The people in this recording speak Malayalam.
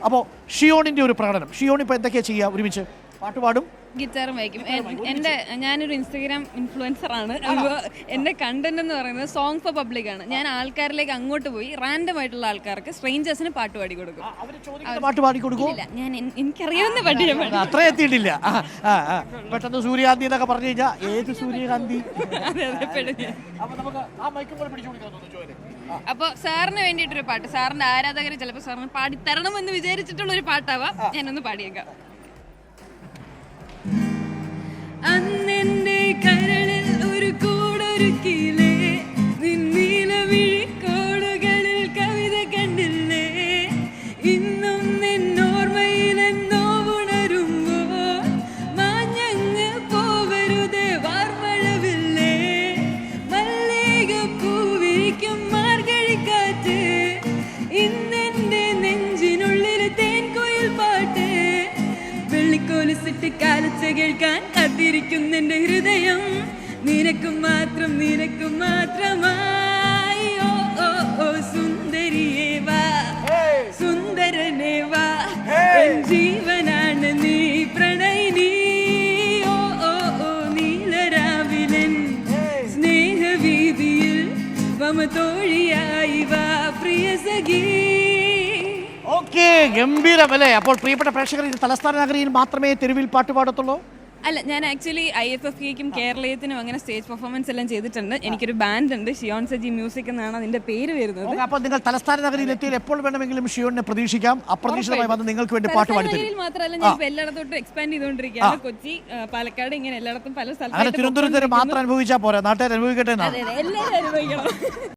അപ്പോൾ ഷിയോണിൻ്റെ ഒരു പ്രകടനം. ഷിയോൺ ഇപ്പോൾ എന്തൊക്കെയാണ് ചെയ്യുക? ഒരുമിച്ച് പാട്ട് പാടും, ഗിറ്റാറും വായിക്കും. ഞാനൊരു ഇൻസ്റ്റഗ്രാം ഇൻഫ്ലുവൻസറാണ്. അപ്പോൾ എൻ്റെ കണ്ടന്റ് എന്ന് പറയുന്നത് സോങ് ഫോർ പബ്ലിക് ആണ്. ഞാൻ ആൾക്കാരിലേക്ക് അങ്ങോട്ട് പോയി റാൻഡം ആയിട്ടുള്ള ആൾക്കാർക്ക് സ്ട്രേഞ്ചേഴ്സിന് പാട്ട് പാടി കൊടുക്കും. പാട്ട് പാടി കൊടുക്കും. ഇല്ല, എനിക്കറിയാവുന്ന പാട്ട് ഞാൻ പാടും. അത്ര എത്തിയിട്ടില്ല. പെട്ടെന്ന് സൂര്യകാന്തി എന്നൊക്കെ പറഞ്ഞു കഴിഞ്ഞാൽ ഏത് സൂര്യകാന്തി? അപ്പോൾ സാറിന് വേണ്ടിയിട്ടൊരു പാട്ട്, സാറിന്റെ ആരാധകർ ചിലപ്പോൾ സാറിന് പാടി തരണമെന്ന് വിചാരിച്ചിട്ടുള്ള ഒരു പാട്ടാവാം. ഞാനൊന്ന് പാടിയേക്കാം. അന്നെന്റെ കരളിൽ ഒരു കൂടൊരുക്കിയില്ലേ, നിന്നീല വിഴിക്കോടുകളിൽ കവിത കണ്ടില്ലേ, ഇന്നും നിന്നോർമ്മയിൽ എന്നോ ഉണരുമ്പോൾ മാഞ്ഞങ്ങ് പോവരുതേ വാർമഴവില്ലേ, മല്ലിക പൂവിരിക്കും മാർഗഴിക്കാറ്റ്, ഇന്നെന്റെ നെഞ്ചിനുള്ളിൽ തേൻകുയിൽ പാട്ട്, വെള്ളിക്കോലിസിട്ട് കാലച്ച കേൾക്കാൻ കാത്തിരിക്കുന്നെന്റെ ഹൃദയം, നിനക്കും മാത്രമായി. ഓ ഓ ഓ സുന്ദരിയേ വാ, സുന്ദരനേ വാ, എൻ ജീവനാണ് നീ പ്രണയിനി. ഓ ഓ ഓ നീലരാവിലൻ സ്നേഹവീതിയിൽ വമതോഴിയായി വാ പ്രിയ സഖി. ഓക്കെ, ഗംഭീരം അല്ലേ? അപ്പോൾ പ്രിയപ്പെട്ട പ്രേക്ഷകർ, ഇത് തലസ്ഥാന നഗരിയിൽ മാത്രമേ തെരുവിൽ പാട്ട് പാടത്തുള്ളൂ? അല്ല, ഞാൻ ആക്ച്വലി IFFKയ്ക്കും കേരളീയത്തിനും അങ്ങനെ സ്റ്റേജ് പെർഫോമൻസ് എല്ലാം ചെയ്തിട്ടുണ്ട്. എനിക്കൊരു ബാൻഡ് ഉണ്ട്, ഷിയോൺ സജി മ്യൂസിക് എന്നാണ് അതിന്റെ പേര് വരുന്നത്. അപ്പോൾ നിങ്ങൾ തലസ്ഥാന നഗരിയിൽ എത്തിയാൽ എപ്പോൾ വേണമെങ്കിലും ഷിയോണിനെ പ്രതീക്ഷിക്കാം. അപ്രതീക്ഷിതമായി വന്ന് നിങ്ങൾക്ക് വേണ്ടി പാട്ട് പാടി മാത്രമല്ല, ഞാൻ എല്ലായിടത്തോട്ടും എക്സ്പാൻഡ് ചെയ്തുകൊണ്ടിരിക്കുകയാണ്. കൊച്ചി, പാലക്കാട്, ഇങ്ങനെ എല്ലായിടത്തും പല സ്ഥലത്തും. തിരുവനന്തപുരത്ത് മാത്രം അനുഭവിച്ചാൽ പോരാ, നാട്ടുകാർ അനുഭവിക്കട്ടെ. എല്ലാവരും അനുഭവിക്കണം.